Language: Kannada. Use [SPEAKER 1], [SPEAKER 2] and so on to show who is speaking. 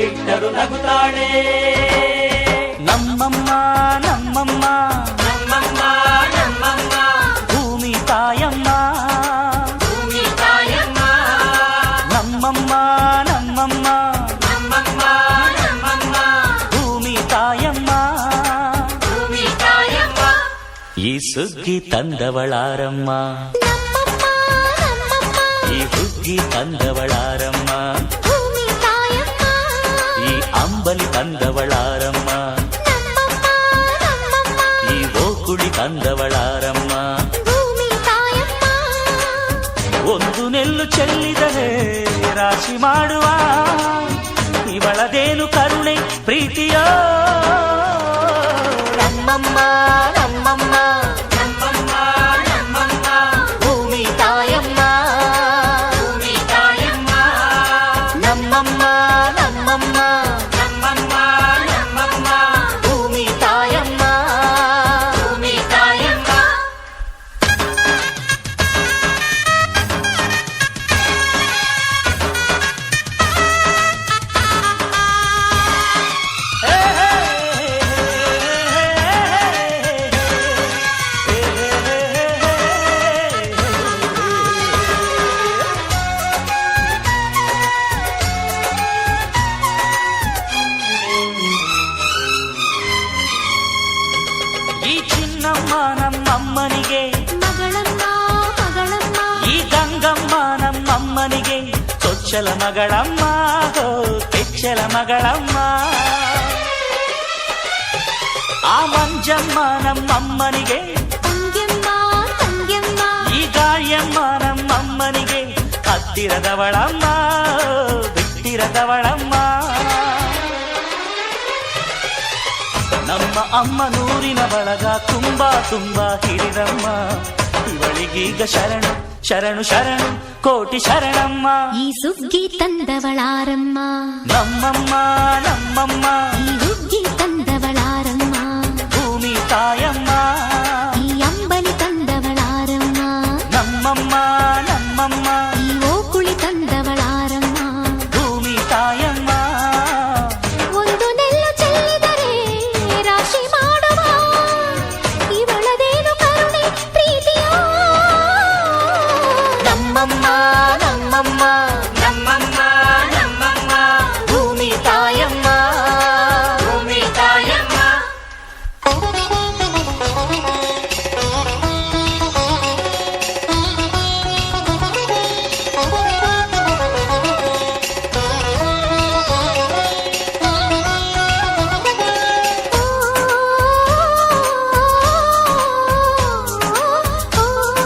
[SPEAKER 1] ಬಿಟ್ಟರು ನಗುತ್ತಾಳೆ.
[SPEAKER 2] ನಮ್ಮಮ್ಮ ನಮ್ಮಮ್ಮ
[SPEAKER 1] ನಮ್ಮಮ್ಮ ನಮ್ಮಮ್ಮ
[SPEAKER 2] ಭೂಮಿ ತಾಯಮ್ಮ,
[SPEAKER 1] ಭೂಮಿ ತಾಯಮ್ಮ.
[SPEAKER 2] ನಮ್ಮಮ್ಮ ನಮ್ಮಮ್ಮ
[SPEAKER 1] ನಮ್ಮಮ್ಮ ನಮ್ಮಮ್ಮ
[SPEAKER 2] ಭೂಮಿ ತಾಯಮ್ಮ.
[SPEAKER 1] ಭೂಮಿ ತಾಯಮ್ಮ.
[SPEAKER 2] ಈ ಸುಗ್ಗಿ ತಂದವಳಾರಮ್ಮ, ಈ ಹುಗ್ಗಿ ತಂದವಳಾರಮ್ಮ, ಈ ಅಂಬಲಿ ತಂದವಳಾರಮ್ಮ, ಈ ಓಕುಳಿ ತಂದವಳಾರಮ್ಮ. ಒಂದು ನೆಲ್ಲು ಚೆಲ್ಲಿದರೆ ರಾಶಿ ಮಾಡುವ ಇವಳದೇನು ಕರುಣೆ ಪ್ರೀತಿಯೋ. ನಮ್ಮಮ್ಮ ನಮ್ಮಮ್ಮ
[SPEAKER 1] ನಮ್ಮಮ್ಮ ನಮ್ಮಮ್ಮ
[SPEAKER 2] ಭೂಮಿ ತಾಯಮ್ಮ,
[SPEAKER 1] ಭೂಮಿ ತಾಯಮ್ಮ.
[SPEAKER 2] ನಮ್ಮಮ್ಮ ನಮ್ಮಮ್ಮ
[SPEAKER 1] ನಮ್ಮಮ್ಮ ನಮ್ಮಮ್ಮ
[SPEAKER 2] ಭೂಮಿ ತಾಯಮ್ಮ.
[SPEAKER 1] ಭೂಮಿ ತಾಯಮ್ಮ.
[SPEAKER 2] ಈ ಚಿನ್ನಮ್ಮ ನಮ್ಮಮ್ಮನಿಗೆ, ಈ ಗಂಗಮ್ಮ ನಮ್ಮಮ್ಮನಿಗೆ ಚೊಚ್ಚಲ ಮಗಳಮ್ಮ, ಹೋ ಕೆಚ್ಚಲ ಮಗಳಮ್ಮ. ಆ ಮಂಜಮ್ಮ ನಮ್ಮಮ್ಮನಿಗೆ, ಈ ಗಾಳಿಯಮ್ಮ ನಮ್ಮಮ್ಮನಿಗೆ ಹತ್ತಿರದವಳಮ್ಮ, ಬಿಟ್ಟಿರದವಳಮ್ಮ. ನಮ್ಮ ಅಮ್ಮ ನೂರಿನ ಬಳಗ ತುಂಬಾ ತುಂಬಾ ಹಿರಿದಮ್ಮ, ಇವಳಿಗೀಗ ಶರಣು ಶರಣು ಶರಣು ಕೋಟಿ ಶರಣಮ್ಮ.
[SPEAKER 3] ಈ ಸುಗ್ಗಿ ತಂದವಳಾರಮ್ಮ,
[SPEAKER 2] ನಮ್ಮಮ್ಮ ನಮ್ಮಮ್ಮ
[SPEAKER 3] ಈ